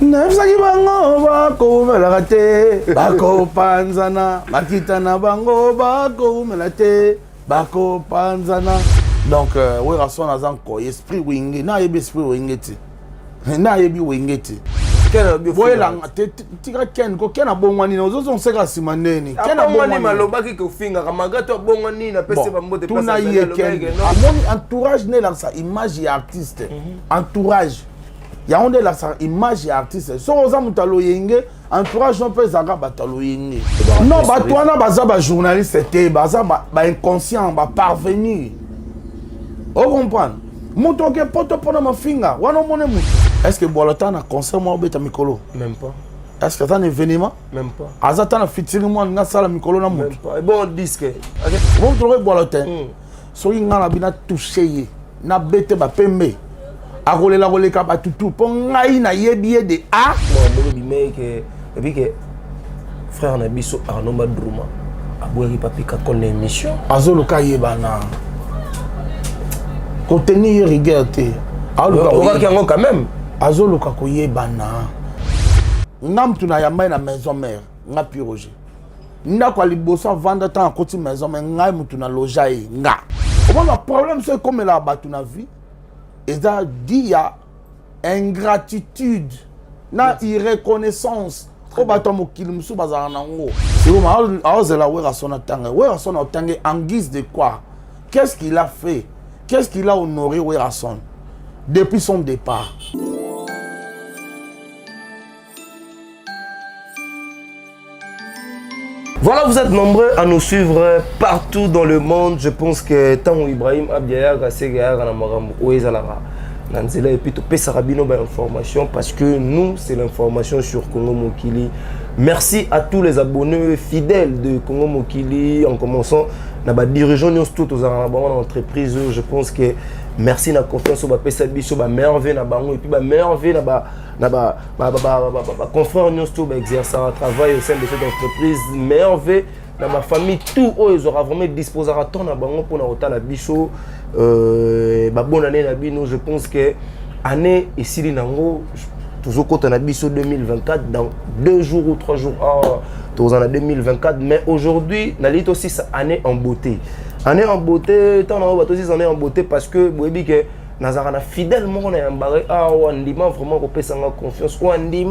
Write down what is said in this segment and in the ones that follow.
Nafsaki bango bako melate bako panzana makitana bango bako melate bako panzana. Donc oui rason azan ko esprit wingé na yebi esprit wingé ti na yebi wingé ti quel bi voye la tika ken ko ken abongwani na ozozo nseka simaneni ken abongwani maloba ki ko finga kamaga to abongwani na pese ba mbote place na amoni entourage ne la sa image ya artiste entourage ya onde la sa image ya artiste so oza mutalo yenge entourage non pe zaka batalo yenge non batwana baza ba journaliste te baza ba inconscient ba parvenir. On comprend. Moto ke poto pona mafinga wana mone mutu. Est-ce que bolota na concert mo beta mikolo? Même pas. Est-ce que ça un événement? Même pas. Azata na featuring mo na sala mikolo na mutu. Même pas. Et bon disque. Bon trouver bolota. So inga na bina toucher ye. Na bete ba pembe. A rolela roleka ba tutu po ngai na yebiye de a. Bon bi mec et puis que frère na biso Arnaud Madrouma. Abouri papika kon l'émission. Azolo ka yebana. Contenir rigueur te on quand même azoloka koyebana ngam tuna ya mai na maison mère nga piroger nda kwa liboso vendre tant akoti maison mais ngai mutu na loja e nga on a problème c'est comme la batu na vie et ça dit ya ingratitude na irreconnaissance ko bato mokili musu bazana nango c'est comme azela wera sona tanga en guise de quoi? Qu'est-ce qu'il a fait? Qu'est-ce qu'il a honoré Werason depuis son départ? Voilà, vous êtes nombreux à nous suivre partout dans le monde. Je pense que tant Ibrahim Abdiaya, et puis tout Sarabino information parce que nous c'est l'information sur Congo Mokili. Merci à tous les abonnés fidèles de Congo Mokili en commençant na dirigeants nous tous aux entreprises. Je pense que merci na confiance au pesa biso ba merveille na bango et puis ba merveille na confrères nous tous exercer un travail au sein de cette entreprise merveille na ma famille tout ils aura vraiment disposé à temps na bango pour na hôtel la biso bonne année na bino. Je pense que année et si nango toujours quand on a biso 2024 dans 2 jours ou 3 jours tous en 2024 mais aujourd'hui on a dit aussi ça année en beauté tant on va aussi année en beauté parce que vous dit que nazarana fidèlement on est embarré on dit vraiment qu'on peut s'en confiance on dit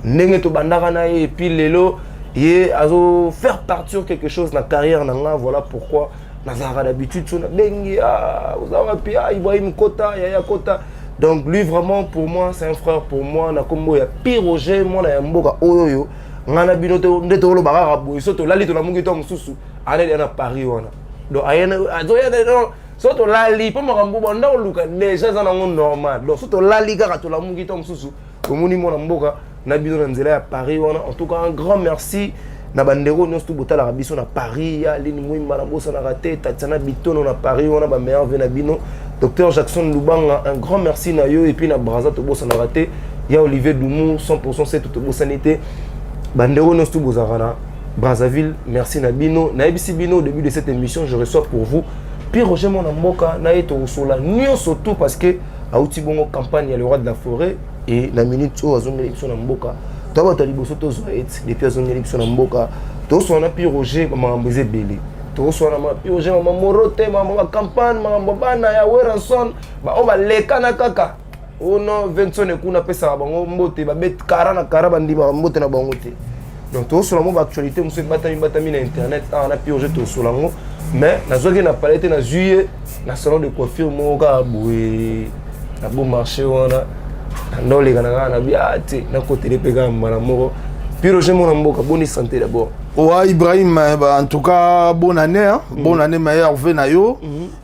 ndenge to bandara na et puis lelo et azo faire partir quelque chose na carrière nanga. Voilà pourquoi nazara d'habitude on a bengi vous avez puis Ibrahim Kota Yaya Kota. Donc lui vraiment pour moi c'est un frère pour moi na kombo ya Piroger moi na mboka oyoyo ngana binoto ndeto lo barara boy soto lali to na mungi to mususu ane na Paris wana donc ayena azoya soto lali po makambo bonda oluka déjà za nango normal donc soto lali kaka to la mungi to mususu komoni mo na mboka na bino na nzela ya Paris wana. En tout cas un grand merci na bandero nyonso to botala rabiso na Paris ya lini mwimba na bosa na raté Tatiana Bitono na Paris wana ba meilleur vena bino Docteur Jackson Lubanga, un grand merci na yo et puis na Braza to bosa na raté ya Olivier Doumou 100% c'est toute bosanité bandero nyonso to bozarana Brazzaville. Merci na bino na ebisi bino au début de cette émission je reçois pour vous Piroger mon mboka na eto sola nyonso tout parce que a outi bongo campagne ya le roi de la forêt et la minute o azongeli biso na mboka to ba to liboso to zo et depuis azongeli biso na mboka to so na Piroger makambo ezebele to so na Piroger mama morote mama campagne mama bana ya Werason ba o ba lekana kaka ono Vincent kuna pesa bango mbote ba bet kara na kara bandi ba mbote na bango te. Donc to so na mo ba actualité monsieur batami na internet na Piroger to so lango mais na zoki na palette na juillet na salon de coiffure mo ka boué na bon marché wana dans les gars na biate na côté de pega mara moko Piroger mon mboka bonne santé d'abord. Ouais Ibrahim en tout cas bonne année hein? Bonne année meilleur vœu na yo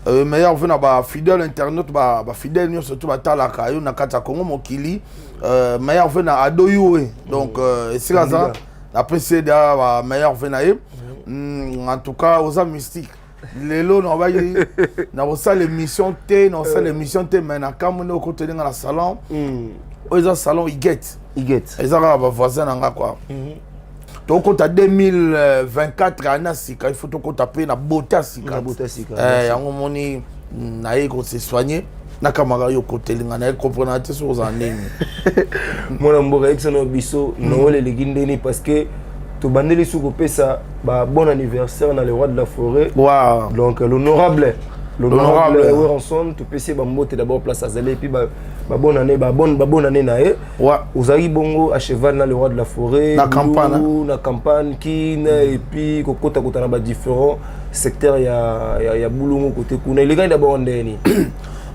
meilleur vœu na ba fidèle internaute ba fidèle nous surtout ba talaka yo na kata Congo Mokili meilleur vœu na adoyo donc c'est là ça après c'est da meilleur vœu na en tout cas aux amis mystiques lelo na ba yi na osa l'émission T na osa l'émission T mais na kamono au côté dans la salon au salon Iget ezaka ba voisin nga quoi donc quand à 2024 ana sika il faut to ko taper na beauté sika yango moni na yeko se soigner nakamaka yo kotelinga na comprendre te sur zanning mona mboka exono biso no le legindeni parce que to bandeli suko pesa ba bon anniversaire na le roi de la forêt. Wow. Donc l'honorable Weranson to pesa ba mbote d'abord place à Zalé et puis ba bonne année ba bonne année na e. Ouais. Ozali bongo à cheval na le roi de la forêt. Na campagne qui et puis kokota kota na ba différents secteurs ya boulongo côté kuna. Les gars d'abord ndeni.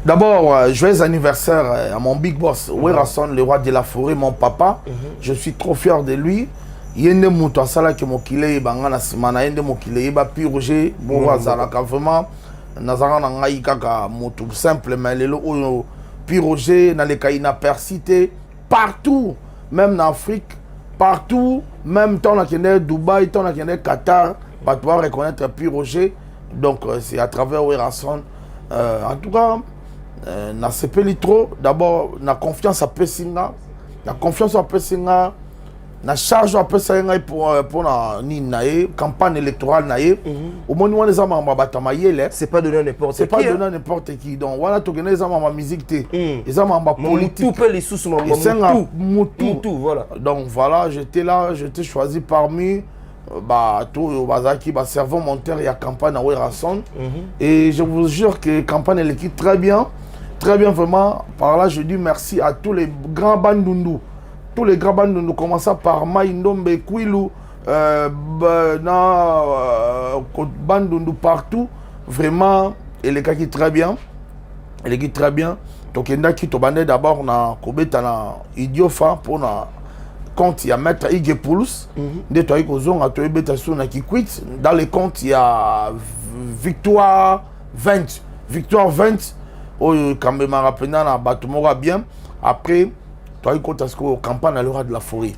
D'abord, joyeux anniversaire à mon big boss, Weranson, le roi de la forêt, mon papa. Je suis trop fier de lui. Yende muto asala ke mokile banga na simana yende mokile ba piroger bon azala ka vraiment nazanga na ngai kaka muto simple mais lelo oyo piroger na le kaina persité partout même en Afrique partout même tant na kende Dubaï tant na kende Qatar ba toi reconnaître piroger donc c'est à travers Weranson en tout cas na sepeli trop d'abord na confiance à Pessinga na charge après ça pour na ni nae campagne électorale nae au moins on les a mamba batamayele c'est pas donné n'importe qui c'est pas donné n'importe qui donc voilà to gena les mamba musique té les mamba politique tout peut les sous mamba tout voilà donc voilà j'étais choisi parmi tout bazaki ba servant monteur et à campagne à Weranson et je vous jure que campagne elle équipe très bien vraiment par là je dis merci à tous les grands bandundu. Tous les grands bandes nous commençons par Maïndombe, Kwilu, Bandundu partout. Vraiment, elle est qui très bien. Donc, il y a qui t'obandé d'abord na Kobeta na Idiofa pour na compte il y a maître Ige Poulos. Des toi kozong a toi beta sur na qui quitte. Dans les comptes il y a Victoire 20. Oh quand même rappelé na Batumora bien. Après toi écoute à ce que campagne à l'heure de la forêt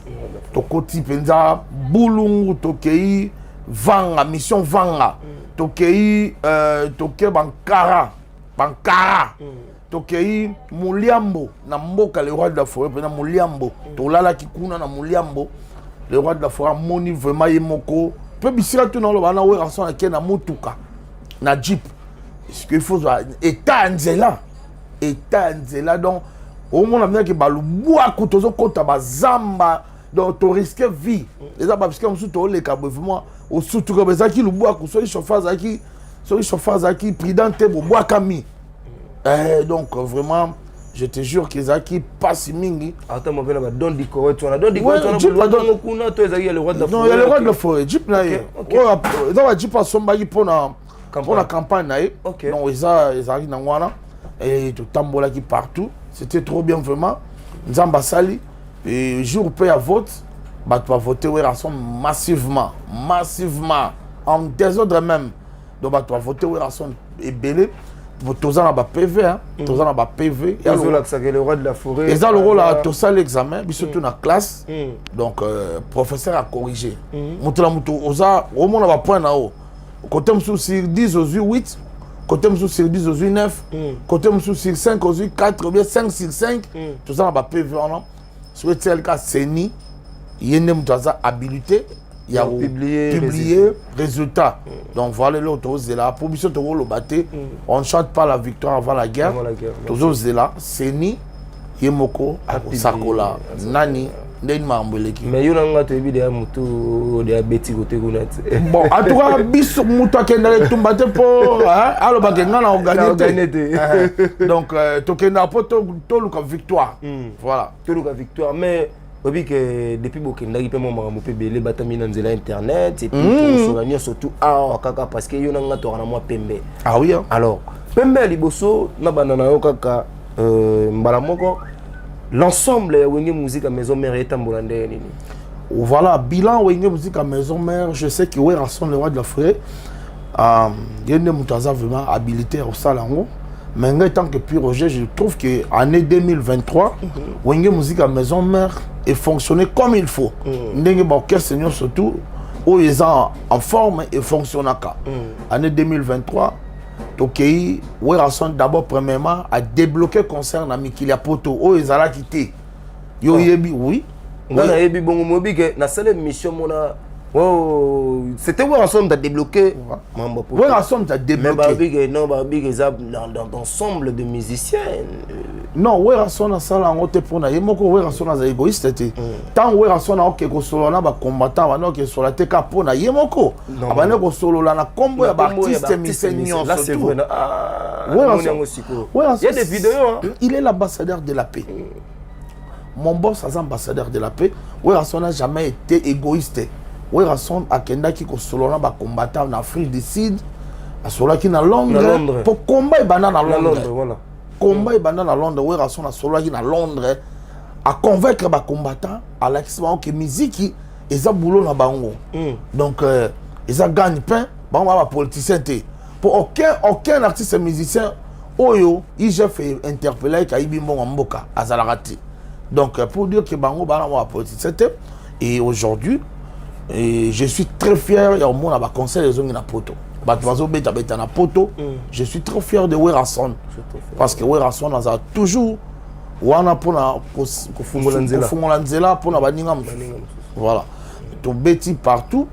to koti penza bulungu tokei vanga mission vanga tokei toke bankara tokei muliambo na mboka le roi de la forêt pena muliambo to lala kikuna na muliambo le roi de la forêt moni vraiment yemoko pe bisira tout na lo bana Weranson na na mutuka na jeep ce qu'il faut état nzela donc au moins on a que balu bois kutozo kota bazamba donc to risquer vie les abats parce que on surtout les cabres vraiment au surtout que bazaki lu bois ku so chauffage aki prudente bois kami donc vraiment je te jure que Zaki passe mingi attends mon père don di ko tu on don di ko tu on don kuna to Zaki le roi de la forêt non il y a le roi de la forêt jeep na dans la jeep asomba qui pour la campagne na donc ils na ngwana et tout tambola qui partout. C'était trop bien vraiment. Nzamba Sali, et jour paye à vote, bah tu vas voter Weranson massivement, en désordre même. Donc bah tu vas voter Weranson et belé. Tous en bas PV, tous en bas PV. Et le roi de la forêt. Et ça le rôle à tout ça l'examen, puis surtout dans la classe. Donc professeur a corrigé. Moutela moutou, osa, au moins on va point là-haut. Côté sur 10 aux 8. Côté sur 10 aux 9, côté sur 5 aux 4, ou bien 5 sur 5, tout ça, on va PV. Sur le cas, c'est ni, il y a une habilité, il y a publié résultat. Donc voilà l'autre, c'est là. Pour mission de le battre, on ne chante pas la victoire avant la guerre. Toujours c'est là, c'est ni, Yemoko, Sakola, Nani. Mais il y a des motos de bêtis côté bon, en tout cas, bis moto qui est tout battu pour alors bah quelqu'un a organisé. Donc tokenda pour tout le victoire. Voilà. Tout le victoire, mais que depuis Bokenda qui peut m'en belé batami dans internet et puis pour se surtout à kaka parce que yo nga to na moi pembe. Ah oui. Alors pembe liboso na banana yo kaka mbala moko. L'ensemble de Wenge Musique à Maison Mère est en Bolandé. Voilà, bilan Wenge Musique à Maison Mère, je sais que Weranson, le roi de la forêt, il y a des moutazas vraiment habilités au salon. Mais en tant que puis Roger, je trouve que l'année 2023, Wenge Musique à Maison Mère est fonctionné comme il faut. N'engé Orchestre Seigneur surtout, où ils sont en forme et fonctionnent. Année 2023. Donc, Weranson d'abord premièrement a débloqué concert na Mikilia Poto où ils allaient quitter. Yo yebi oui. On a yebi bon mobi que na seule mission mona Oh, c'était où ensemble t'as débloqué. Ouais, ensemble t'as débloqué. Mais non, Barbie, dans l'ensemble de musiciens. Non, ouais, ensemble ça là, on te prend. Il y a beaucoup ouais, ensemble ça égoïste. Tant ouais, ensemble on que solo na ba combattant, on que sur la teka pour na yemoko. Abane ko solo là na combo ya artiste musicien. Là c'est vrai. Ouais, il y a des vidéos. Il est l'ambassadeur de la paix. Mon boss est ambassadeur de la paix. Ouais, ensemble n'a jamais été égoïste. Oui, Rasson a Kendaki qui solo na ba combattant en Afrique du Sud, a solo qui na Londres pour combat banana à Londres. Voilà. Combat banana à Londres, oui, Rasson a solo qui na Londres à convaincre ba combattant à l'excellent que musique et ça boulot na bango. Donc ils a gagne pain, ba ba politicien té. Pour aucun artiste musicien oyo, il j'ai fait interpeller Kaibi Mbongo Mboka Azalarati. Donc pour dire que bango ba na politicien té et aujourd'hui et je suis très fier, il y a au moins un conseil des hommes dans poto. Je suis très fier de Werason. Parce que Werason a toujours wana pona kofungolanzela pona baninga. Voilà. To beti partout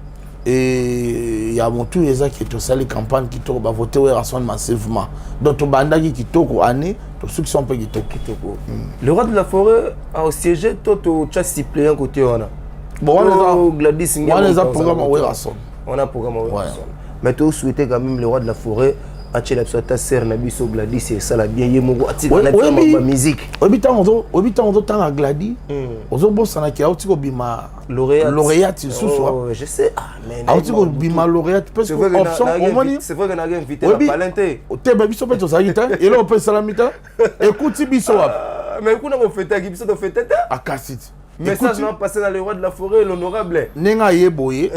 et il y a mon tour les qui to sali campagne qui to ba voter Werason massivement. Donc to bandaki qui to ko année, to ceux qui sont pas qui to. Le roi de la forêt a siégé to cha suppléant côté wana. Bon, on Gladys on a programme à Werason. On a programme à Werason. Mais tu souhaitais quand même le roi de la forêt, Achille ta sœur Nabiso Gladys et ça la bien yemogo atiko na musique. Obitan on temps à Gladys. Ozo bossa na ki autiko bima lauréat sous soi. Je sais mais autiko bima lauréat parce que option au moins c'est vrai qu'on a invité la Valentin. Te ba biso peto ça yita et là on peut salamita. Écoute biso mais kuna on fête qui biso to fête à Kassit. Message non passé dans le roi de la forêt l'honorable. Nenga yeboye.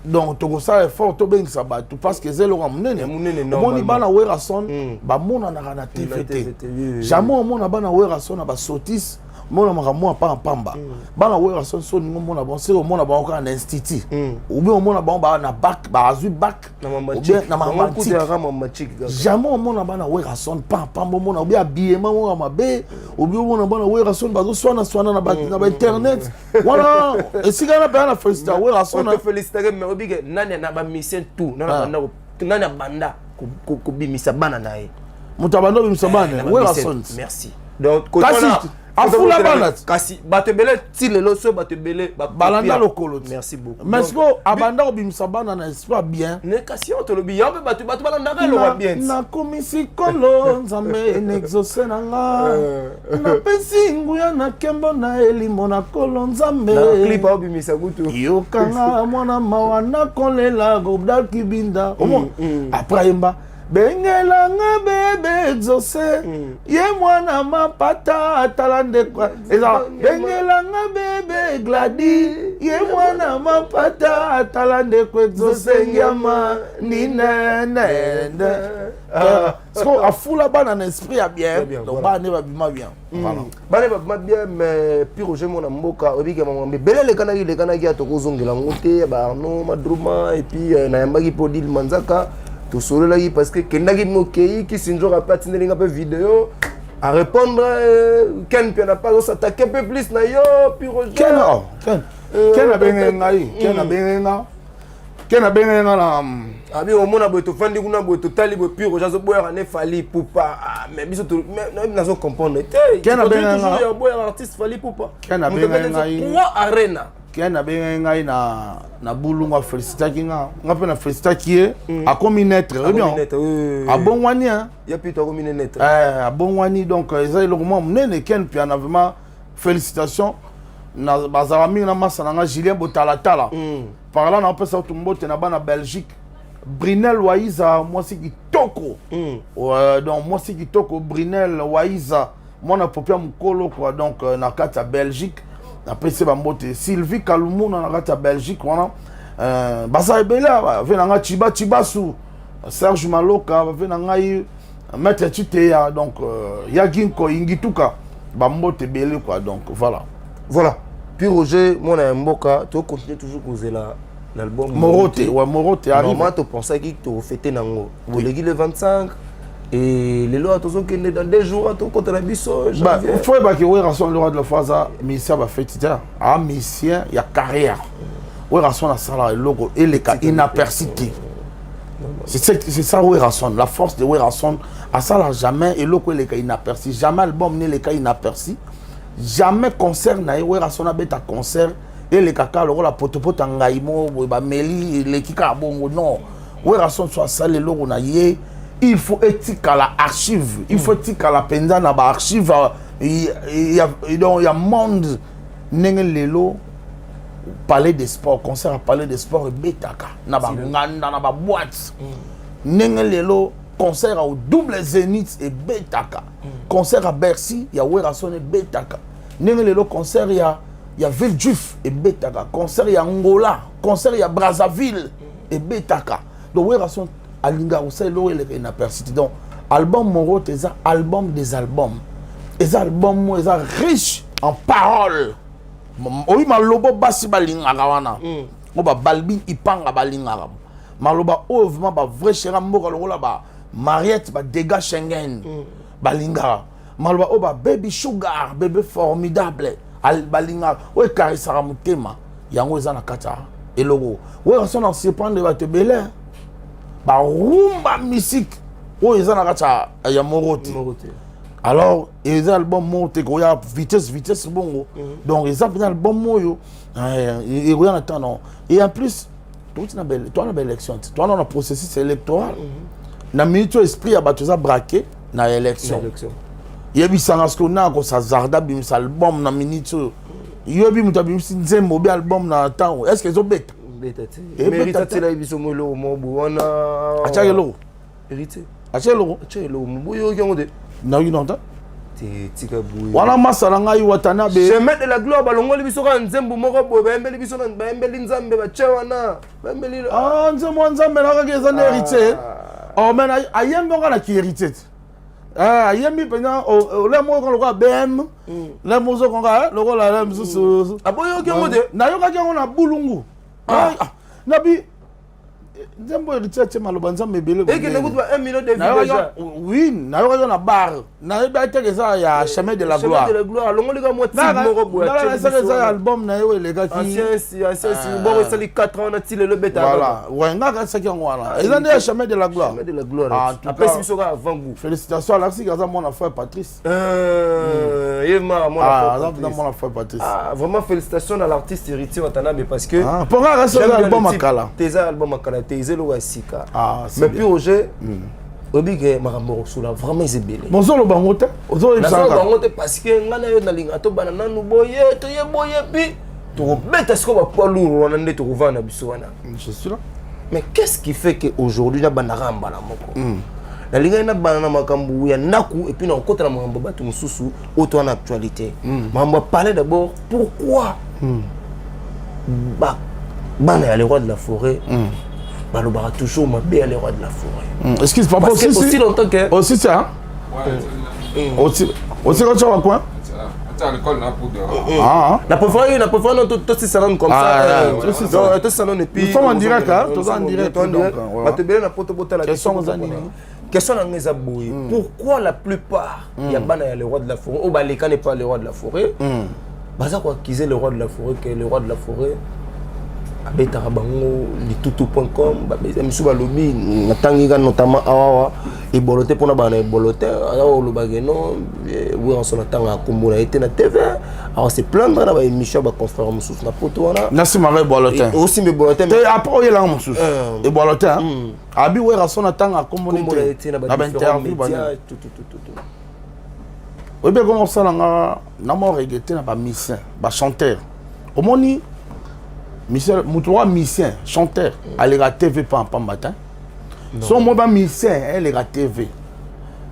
Donc to ça effort to ben sabatu parce que zelo ramnene. Moni bana Werason ba mona na TVT. Jamais mona bana Werason ba sotis mona maramu pa pamba. Bana Werason so ni mona bon c'est mona ba encore en institut. Ou bien mona ba na bac ba azu bac. Ou bien na mamantique. Jamais mona bana Werason pa pamba mona ou bien habillement mona mabe. Ou bien mona bana Werason ba zo swana na ba internet. Voilà. Et si gana pa na féliciter Werason na féliciter mais obige nani na ba mission tout nani banda ko bimisa bana nae. Mutabando bimisa bana Werason. Merci. Donc Afula banat kasi batebele ti lelo so batebele balanda lokolo. Merci beaucoup. Mais ce que abanda obimisa bana na esprit bien. Ne kasi on te lo bien batu balanda lo bien. Na komisi kolo nzambe n'exauce nanga. Na pensingu ya na kembo na elimo na kolo nzambe. Na clip obimisa kutu. Yo kanga mwana mawana kolela gobdal kibinda. Après imba Bengela nga bebe exaucé ye mwana mapata atalande kwa eza bengela nga bebe Gladi ye mwana mapata atalande kwa exaucé ngama ninene so afula bana na esprit ya bien donc bana ba bima bien voilà bana ba bima bien mais pire je mona mboka obike mamambe belele kanaki atokozongela ngote ba no madruma et puis na yambaki podil manzaka tout solo là parce que kendaki mokei qui sinjo rapati ndelinga pe vidéo à répondre ken puis n'a pas s'attaquer un peu plus na yo puis ken a benga na abi au mona boto fandi kuna boto tali bo puis roja zo boya ne fali poupa mais biso to mais na zo comprendre ken a benga na boya artiste fali poupa ken a benga na arena Ken a benga ngai na bulunga félicita kinga ngape na félicita qui a comme naître bien a bon wani hein ya plutôt comme naître a bon wani donc ça le moment nene ken puis en vraiment félicitations na bazarami na masana nga Julien Botalatala par là na peut ça tout mbote na bana Belgique Brunel Waiza moi c'est kitoko donc moi c'est kitoko Brunel Waiza moi na popia mukolo quoi donc na kata Belgique après c'est bambote Sylvie Kalumu na kata Belgique wana basa ebela venanga Chibasu Serge Maloka venanga Maître Chiteya donc Yaginko Ingituka bambote belé quoi donc voilà puis Roger mon mboka tu continues toujours causer l'album Morote arrive normalement tu pensais que tu fêter nango le 25 et les lois tous qui dans 2 jours tout contre la biso bah faut pas que Werason le roi de la phase mission va fêter mission il y a carrière Werason a ça là, et les cas inaperçus. C'est ça Werason, la force de Werason a ça là jamais et l'autre les cas inaperçus. Jamais album n'est les cas inaperçus. Jamais concert na Werason a bêta concert et les caca le la potopoto ngaimo ba meli les kika bongo non. Werason soit ça les logo na yé. Il faut éthique à la archive, il faut éthique à la penza na ba archive. Il y a monde Nengelelo palais des sports, concert à palais des sports et betaka na ba nganda na ba boîte. Nengelelo concert au double Zénith et betaka. Concert à Bercy, il y a Werason et betaka. Nengelelo concert il y a Villejuif et betaka. Concert il y a Angola, concert il y a Brazzaville et betaka. Donc Werason alinga aussi lo ele na persiste. Donc album Moro c'est un album des albums. Les albums sont riches en paroles. Oui, maloba basi balingara wana. Oba balbi ipanga balingara. Maloba vraiment ba vrai chéra moko lokola ba Mariette ba dégâts Schengen balingara. Maloba oba baby sugar, bébé formidable al balingara. Oui karisara mutema. Yango eza na kata elogo. Oui on s'en surprendre ba te belé. Ba rumba musique. Oui eza na kata ya Morote. Alors, les albums montent, il y a vitesse, bon. Donc, les albums montent, il y a non. Et en plus, toi, tu as une belle élection. Toi, on a un processus électoral. Na minute esprit a battu ça braqué na élection. Il y a des gens qui ont ça zarda bim album na minute. Il y a des gens qui ont un album na temps. Est-ce qu'ils ont bête? Mais c'est là ils sont mollo mobo on a achagelo. Hérité. Achagelo. Moyo yonde. Non, you know. Voilà masala ngai watana be chemin de la gloire balongoli biso ka nzembo moko boye bayembeli biso na bayembeli nzambe bache wana bayembeli nzembo nzambe na kaka na hérité oh mais ayembi nga na ki hérité ayembi pena le moko ko BM le mozo ko nga loko la le msusu aboyo ki ngo de na yo ka ki ngo na bulungu na bi nzembo hérité maloba nzambe bele et que ne goûte pas 1 million de vues déjà oui na yo ka na bar na yo ba teke ça ya chemin de la gloire chemin de la gloire longoli ka moitié moko boya na ça album na yo les gars qui ancien bon ça les 4 ans na ti le beta voilà ouais nga ka ça qui ngo wana ils ont des chemin de la gloire après c'est ça avant goût félicitations à l'artiste grâce à mon frère Patrice Yema mon frère Patrice vraiment félicitations à l'artiste héritier Watanabe parce que pour nga reste album akala tes albums akala tes lo asika mais puis Roger obige makambo sula vraiment izebele bonzo lo bangote ozo ezanga bangote parce que ngana yo na linga to banana nu boye to ye boye pi to beta sko ba poids lourd wana nde to kovana biso wana je suis là mais qu'est-ce qui fait que aujourd'hui na banara mbala moko la linga na banana makambo ya naku et puis na kota na makambo batu mususu auto en actualité makambo parler d'abord pourquoi bana ya les rois de la forêt balobara toujours ma bé les rois de la forêt. Est-ce qu'il se passe aussi longtemps que aussi ça aussi quand tu vas quoi à l'école là pour la préférence non tout ce salon comme ça donc tout salon et puis nous sommes en direct hein tous en direct ba te bela na poto bota la question na ngeza boy pourquoi la plupart ya bana ya les rois de la forêt au baleka n'est pas les rois de la forêt baza quoi accuser le roi de la forêt que le roi de la forêt abetaka bango litutu.com misu balobi natangika notamment awawa ebolote mpona bana ebolote aolobake no weranso natanga akombola ete na tv awa se plaindre na baémission ya baconférence mosusu na poto wana nasi mara ebolote osimba ebolote après oyelanga mosusu ebolote abi weranso natanga akombona ete na bainterview oyebi ekoma osalanga na morege te na bamisien bachanteur omoni Michel, mon musicien, chanteur, à la TV pas matin. Son moi musicien, elle est la TV.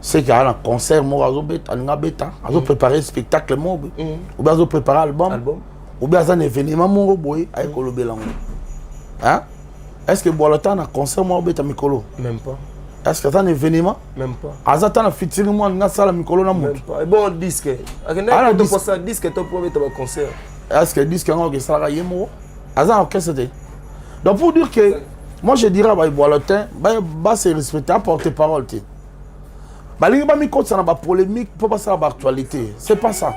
C'est qu'il y a un concert, moi, à préparer un spectacle, ou bien à préparer un album, ou bien un événement, moi, avec le bélango. Hein? Est-ce que le temps un concert, moi, à Mikolo? Même pas. Est-ce que c'est un événement? Même pas. Azatan a featuring moi, dans la Mikolo, même pas. Et bon, disque. Ah, disque, tu peux mettre un concert. Est-ce que le disque, ça va y aller? Donc pour dire que moi je dirais bah c'est respecter à porte-parole. Polémique pour passer à l'actualité. C'est pas ça.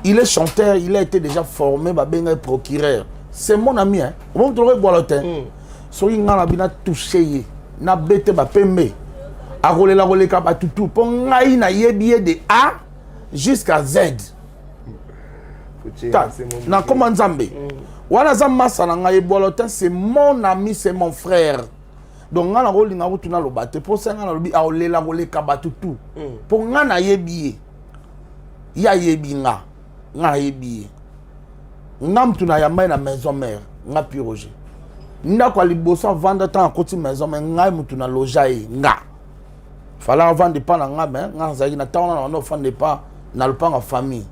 Il est chanteur, il a été déjà formé, procureur. c'est mon ami hein on va boire le thé soki nga na bina touché ye na bete ba pembe akolela koleka ba tutu po ngai na yebi de A jusqu'à Z na comment nzambe wana za masa na ngai boire le thé c'est mon ami c'est mon frère donc nga na kolinga kutuna lobate po senga na lobi akolela koleka ba tutu po nga na yebi ya yebi nga yebi ngam tuna ya mai na maison mère nga pi Roger nda kwa liboso vendre tant côté maison mais nga mutu na loger nga fala vendre pas na nga mais nga zaki na taona na vendre pas na le en famille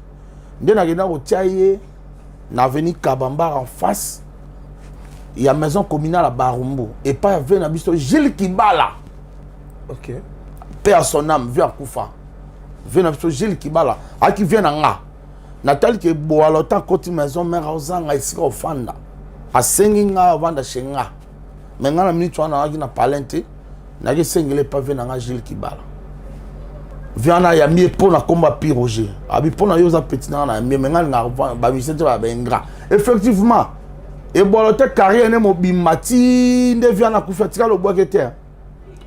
nde na gena ko tiaye na avenue Kabamba en face il y a maison communale à Barumbu et pas avait na biso Gilles Kibala OK paix à son âme vient Koufa vient na biso Gilles Kibala a qui vient na nga Nathalie qui bo à l'autant côté maison mère ozanga ici au fanda a senginga vanda chenga mais nga na minute wana na palente na ke sengele pas venir na Gilles Kibala viana ya mie pour na combat pi Roger abi pour na yoza petit na mie mais nga na ba misete ba bengra effectivement et bo l'autant carrière ne mobimati nde viana kufatika lo boakete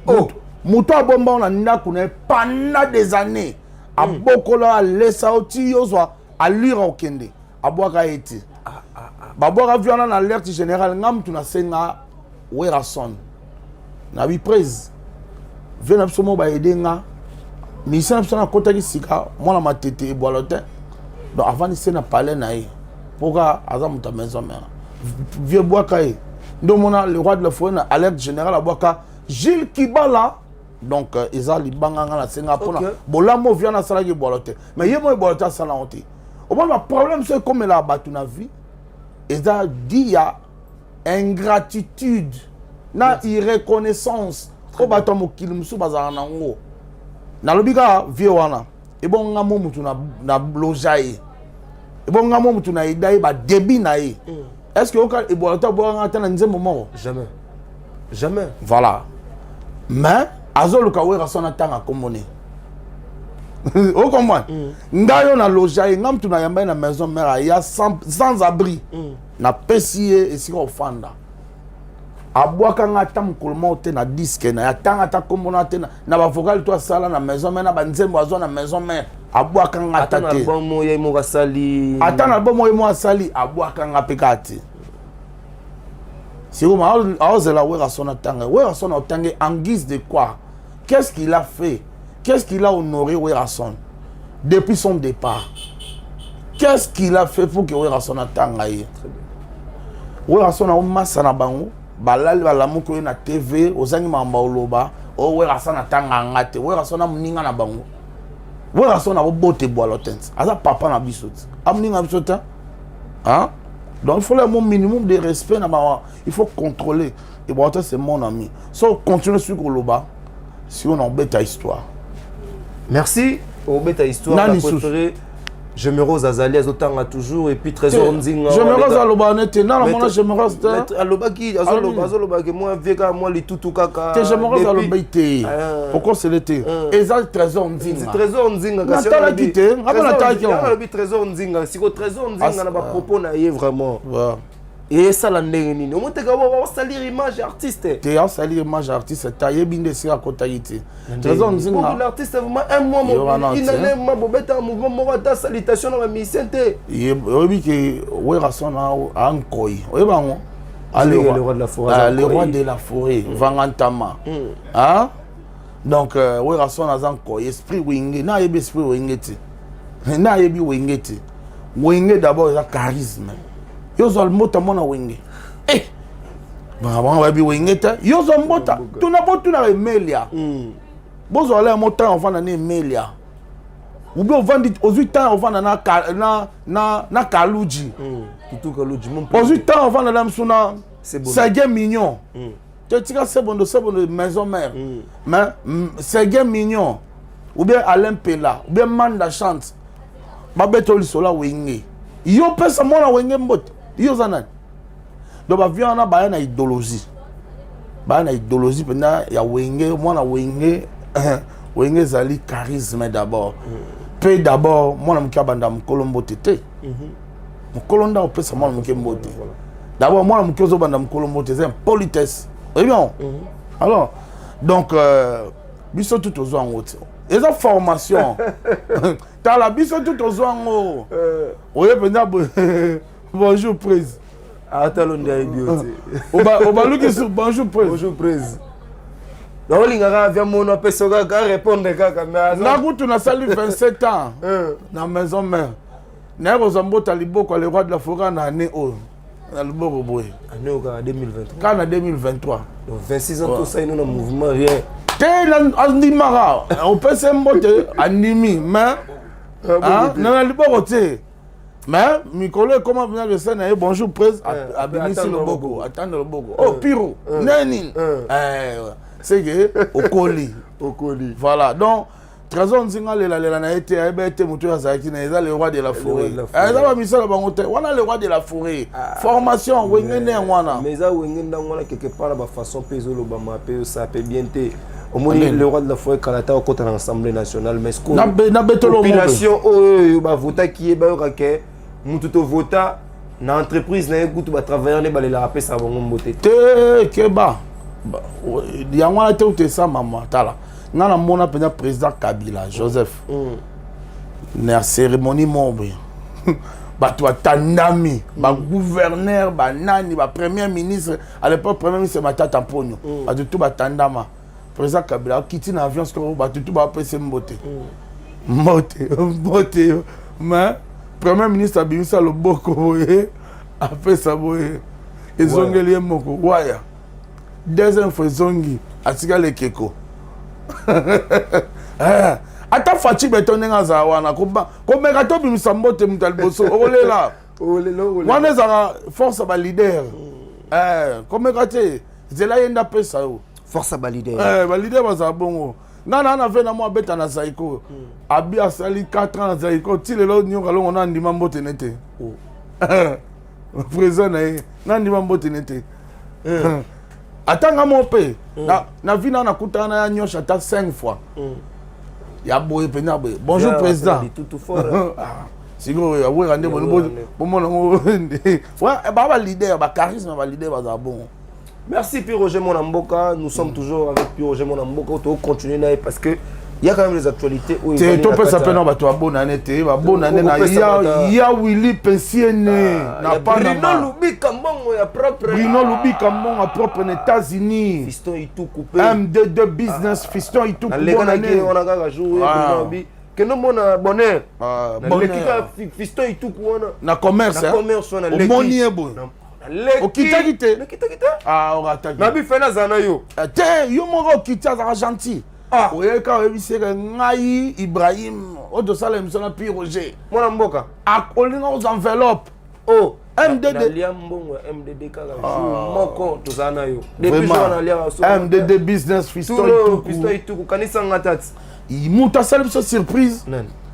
oh muto abomba na ndako na pendant des années a bokola lesa oti yozwa à lire au kende à boire à été bah boire à viande en alerte générale ngam tu na senga werason na bi prise vient absolument ba aider nga mais ça na kota ki sika moi na matete boire le thé donc avant de se na parler na e pourquoi azam ta maison mère vieux boire kai donc on a le roi de la forêt na alerte générale à boire ka Gilles Kibala donc ils a li banga na senga pona bolamo vient na sala ki boire le thé mais yemo boire le thé sala honte. Au moins, le problème, c'est comme la battu na vie. Et ça dit, il y a ingratitude, na irreconnaissance. Au bateau, mo kilim sou bazar na ngo. Na lobiga vie wana. Et bon, nga mo mutu na blojaye. Et bon, nga mo mutu na idai ba debi na ye. Est-ce que oka e bolata bo nga tana nze moment? Jamais. Jamais. Voilà. Mais azolo ka wera sona tanga komone. Au comment ndayo na loger ngam tu na yamba na maison mère ya sans abri na pesier et si ofanda abwaka nga tam kolmo te na disque na ya tanga ta komona te na ba vocal to sala na maison mère na banzembo azo na maison mère abwaka nga ta te album moye mo gasali atana album moye mo asali abwaka nga pekati si vous m'avez la wera sona tanga en guise de quoi? Qu'est-ce qu'il a fait? Qu'est-ce qu'il a honoré Werason depuis son départ? Qu'est-ce qu'il a fait pour que Werason attende? Werason a un massa na bango, balal balamu ko na TV, ozangi mamba oloba, o Werason attanga ngate, Werason a muninga na bango. Werason a bote boalotens. Aza papa na bisoti. Amninga bisota? Hein? Donc il faut un minimum de respect na bango. Il faut contrôler. Et bon, c'est mon ami. So continue sur Koloba si on embête ta histoire. Merci. Au bête à histoire, la préférée. Je me rose Azali, Azotanga toujours, et puis Trésor Nzinga. Je me rose à l'Obanete, non, non, je me rose à l'Obaki, Azolobaki, moi, Vega, moi, les Tutu Kaka. Je me rose à l'Obaïté. Pourquoi c'est l'été? Et ça, Trésor Nzinga. Trésor Nzinga, Natala quitté, Trésor Nzinga, si le Trésor Nzinga n'a pas propos, vraiment. Et ça, la nérénine. On te gawa salir image artiste. Tu as salir image artiste. Tu as yébindé sur la côte-aïté. Trésor Nzinga. L'artiste est vraiment un mois. Il a un mois. Un mouvement morata salutation dans la mission. Oui, que Werason a un koi. Oui, bon. Le roi de la forêt. Le roi de la forêt. Vangantama. Hein? Donc, Werason a un koi. Esprit wingé. Na yebi esprit wingé. Na yebi wingé. Wingé d'abord, il a charisme. Yozo mota mona wenge. Vraiment wabi wenge ta. Yozo mota. Tuna botu na Emelia. Bozo ala mota on vanda na Emelia. Ubi on vandi ozuita on vanda na Kaluji. Tutu Kaluji mon. Ozuita on vanda na msuna. Serge Mignon. Tu tika c'est bon de maison mère. Mais Serge Mignon. Ou bien Alain Pela, ou bien Manda chante. Babeto lisola wenge. Yo pesa mona wenge mbote. Yo zanan. Donc ba viana ba na idéologie. Ba na idéologie pendant ya wenge mona wenge wenge zali charisme d'abord. Pe d'abord mona mkia banda mkolombo tete. Mkolonda opesa mona mkia mbote. D'abord, moi, je suis c'est une politesse. Oui, bien. Alors, donc, ils sont tous aux autres. Et la formation, tu as la ils sont tous aux autres. Oui, bonjour, prise. Attends, on est idiot. Bonjour, prise. Bonjour, prise. Non, il y a un personne qui répond tu as sali 27 ans dans la maison mère. Nous avons le roi de la forêt dans l'année où année 2023. Quand en 2023. 26 ans, tout ça, il y a un mouvement, rien. On peut se montrer animi, mais mais Mikolo comment venir le scène bonjour presse à Bénissi le Bogo, attendre le Bogo. Oh Piro, Neni. C'est que au colis. Voilà. Donc Trésor Nzinga a été le roi de la forêt. On a le roi de la forêt. Formation, mais ça, quelque part, la façon ça peut bien être. Au moins, le roi de la forêt, quand on est à l'Assemblée nationale, mais ce qu'on a population qui est tout vota dans l'entreprise, va travailler, la rapper, ça va monter. Il y a un peu ça, maman. Nous avons le président Kabila, Joseph. La cérémonie membre. Toi, Tandami, gouverneur, Nani, premier ministre, à l'époque, premier ministre, Matata Pogno. Tout Tandama. Président Kabila, qui tient l'avion, tout va passer Mbote. Mbote. Mais, premier ministre Abimisa Loboko, après ça, ils ont gagné Moko. Waya. Deuxième fois, ils ont gagné. Atiga le Keko. Ata Fachi Betonne Zawana. Comme Megato Bimisa Mbote Mtalboso. Olela. Wana Zara, force à leader. Comme Megato, Zela Yenda Pesa. Force à valider. Valider va bon. Non, a fait moi bête na Zaiko. Abi a sali 4 ans Zaiko. Ti le lo nyo kalo on a ndima mbote nete. Présent na ndima mbote nete. Atanga mon pe. Na vina na kutana ya nyosha ta 5 fois. Ya boye pena boye. Bonjour président. Tout fort. Sigo ya we rande bon mon ouais ba leader ba charisme ba leader ba bon. Merci Pierre Roger Monamboka, nous sommes toujours avec Pierre Roger Monamboka, on va continuer parce que il y a quand même les actualités où il tu peux s'appeler non toi bonne année bonne année il y a Willy Pensiene na pas Bruno Lubi Kambongo ya propre Bruno Lubi Kambongo à propre aux États-Unis Fiston il tout coupé MD2 business Fiston il tout coupé bonne année on a joué Bruno Lubi que nous mona bonheur Fiston il tout coupé na commerce on a monier bon okita on attaque na bi fena zana yo yo moko okita za gentil oyeka oyebiseka ngai Ibrahim odosala misona Pierre Roger mwana mboka akolinga aux enveloppes MDD MDD kaka moko tozana yo depuis jour na MDD business Fiston il tout kanisa ngatati imuta sala biso surprise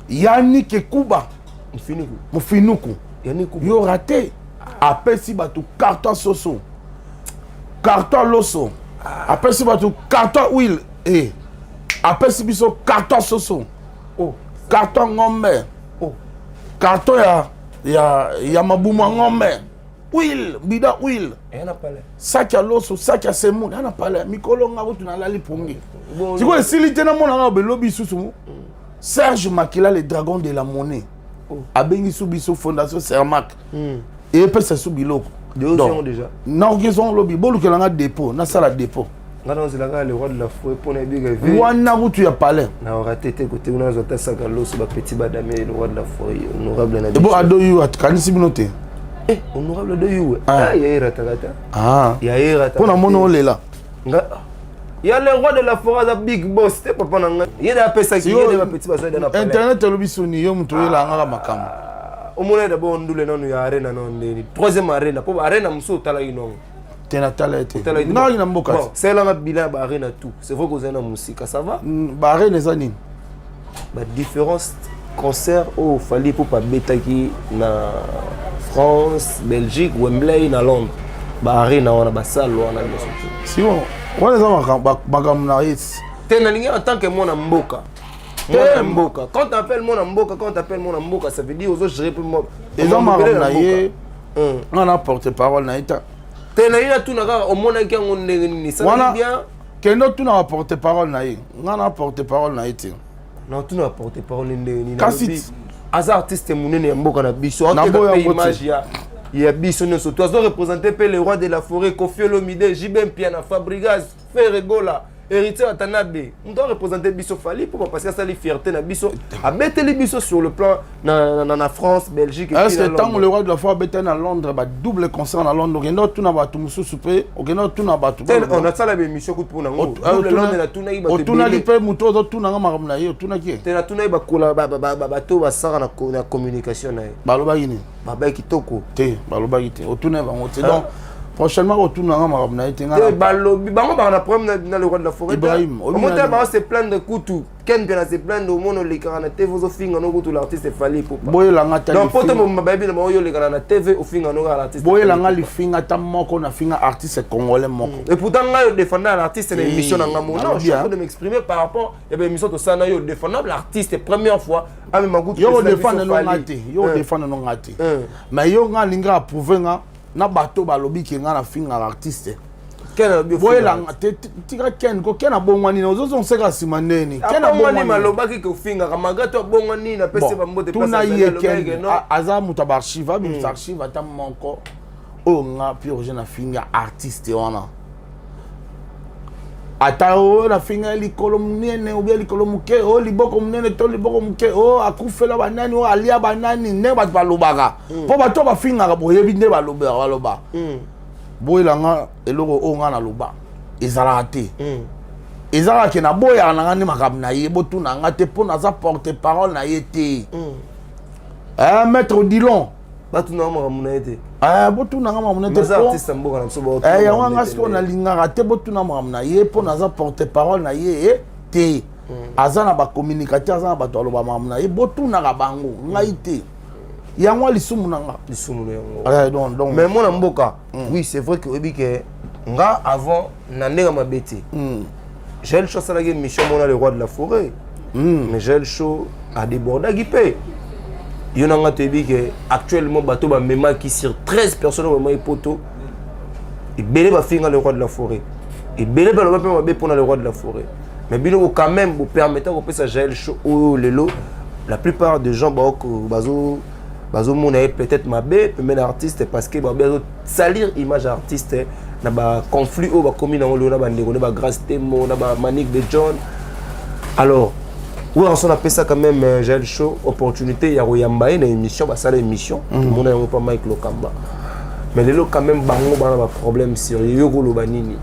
Yannick Ekuba Mufinuku yo raté apesi bato carton soso carton loso apesi bato carton huile apesi biso carton soso carton ngombe carton ya mabuma ngombe huile bida huile saki ya loso saki ya semu ana pale mikolo nga butu na lali pongi siko esili te na mona nga belobi susu Serge Makila le dragon de la monnaie abengi su biso fondation Sermac et puis c'est sous biloko. Donc déjà. Non, ils ont lobby. Bon, le a dépôt, na sala dépôt. Non, c'est là le roi de la forêt pour les big. Wana où tu as parlé. Na raté côté on a zoté ça galo sur petit badamé le roi de la forêt honorable na. Bon adoyu at kanisi binote. Honorable adoyu. Ah, ya ratakata. Ah. Ya ratakata. Pour na mono lela. Il y a le roi de la forêt da big boss, te papa na. Il y a des ça qui est des petits bazar dans la. Internet lobby soni yo mtu ela ngala makam. Au moins d'abord on doule non ya arena non troisième arena pour arena muso tala ino tena tala ete non ina mboka c'est là bilan ba arena tout c'est vrai que na musique ça va ba arena zani ba différence concert au fallait pour pas betaki na France Belgique Wembley na Londres ba arena on a ba salle on a si bon on les a bakam na is tena lingi en tant que mon mboka Mboka. Quand tu appelles mon Mboka, ça veut dire aux autres je réponds moi. Ils ont marre naïe On a porte-parole naïta. Tenaïla tout n'a au monde qui on est ça va bien. Kendo tout n'a porte-parole naï. On a porte-parole naïta. Non tout n'a porte-parole ni. Kassit. Asa artiste mounene mboka na biso. Na boya image il y a biso ne so. Toi dois représenter le roi de la forêt Kofi Olomide, Jibem Piana, Fabregas, Ferregola. Héritier Atanabe, on doit représenter Bisso Fali pour parce que ça les fierté na Bisso a mettre les Bisso sur le plan na France, Belgique et est-ce que tant le roi de la foi bête à Londres ba double concert à Londres et non tout na ba tout musu soupé ou non tout na ba tout on a ça la émission coup pour na double Londres na tout na ba tout na lipe muto tout na ngam na yo tout na ki te na tout na ba kola ba to ba sara na communication na ba lo ba yini ba kitoko te ba lo ba yite o tout na ba ngote donc prochainement retourne dans ma robe naïté na balobi bango ba na problème na le roi de la forêt Ibrahim au monde ba se plaindre kutu ken bien se plaindre au monde les carana TV zo finga no kutu l'artiste fali pour boye la ngata donc poto mo baby na yo les carana TV au finga no l'artiste boye la ngali finga ta moko na finga artiste congolais moko et pourtant nga défendre l'artiste na émission na ngamo non je suis de m'exprimer par rapport et ben émission to ça na yo défendre l'artiste première fois a me magutu yo défendre no ngati yo défendre no ngati mais yo nga linga approuver nga na bato balobi ki nga na finga l'artiste kena bio boye la tika ken ko kena bongwani na ozozo nseka simaneni kena bongwani malobaki ko finga kamagato bongwani na pese ba mbote place tuna ye ken aza muta ba archive bi archive ata monko o nga purge na finga artiste wana ata o na finga likolo munene o bien likolo muke o liboko munene to liboko muke o akufela banani o alia banani ne ba balobaka po bato ba finga ka boyebi nde baloba boyela nga eloko o nga na loba ezala te ezala ke na boya na nga ni makambo na ye botu na nga te po naza porte parole na ye te maître Dilon batu na makambo na ye te botu na nga makambo na ye te po artiste mboka na biso yango nga siko nalingaka te botu na makambo na ye po naza porte parole na ye te aza na bacommunicateur aza na bato aloba makambo na ye botu na bango ngai te yango lisumu na nga lisumu yango donc mais moi na mboka oui c'est vrai que obi ke nga avant na ndenge mabete j'ai le choix ça la mission mona le roi de la forêt mais j'ai le choix à déborder guipé yo na nga te bi ke actuellement bato ba mema qui sur 13 personnes au mai poto et belé ba finga le roi de la forêt et belé ba lo ba pour le roi de la forêt mais bino quand même vous permettre ko pesa j'ai le choix au lelo la plupart des gens bazo peut-être ma bé mais l'artiste parce que bazo salir image artiste na ba conflit au ba commis na na ba ndeko na ba grâce temo na ba manique de John alors oui on appelle ça quand même j'ai le show opportunité ya royamba na émission ba ça l'émission tout le monde a pas Mike Lokamba mais les lots quand même bango ba na problème sérieux yo ko loba nini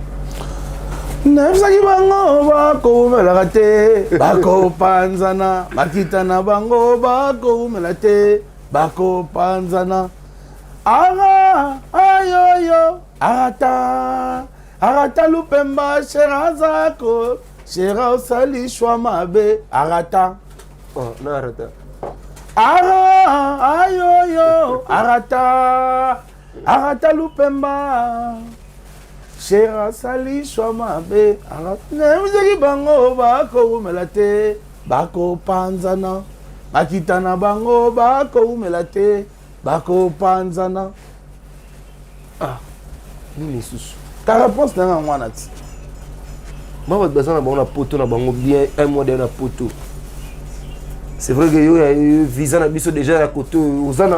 Nefsaki bango bako melate bako panzana makita na bango bako melate bako panzana ara ayoyo arata lupemba sherazako shera osali shwa mabe arata na arata ara ayoyo arata lupemba shera sali shwa mabe arata bango bako melate bako panzana makita na bango bako umelate bako panzana nini susu ta réponse na ngwana ti moi besoin na bango na poto na bango bien un mois de na poto c'est vrai que yo ya visa na biso déjà ya côté ozana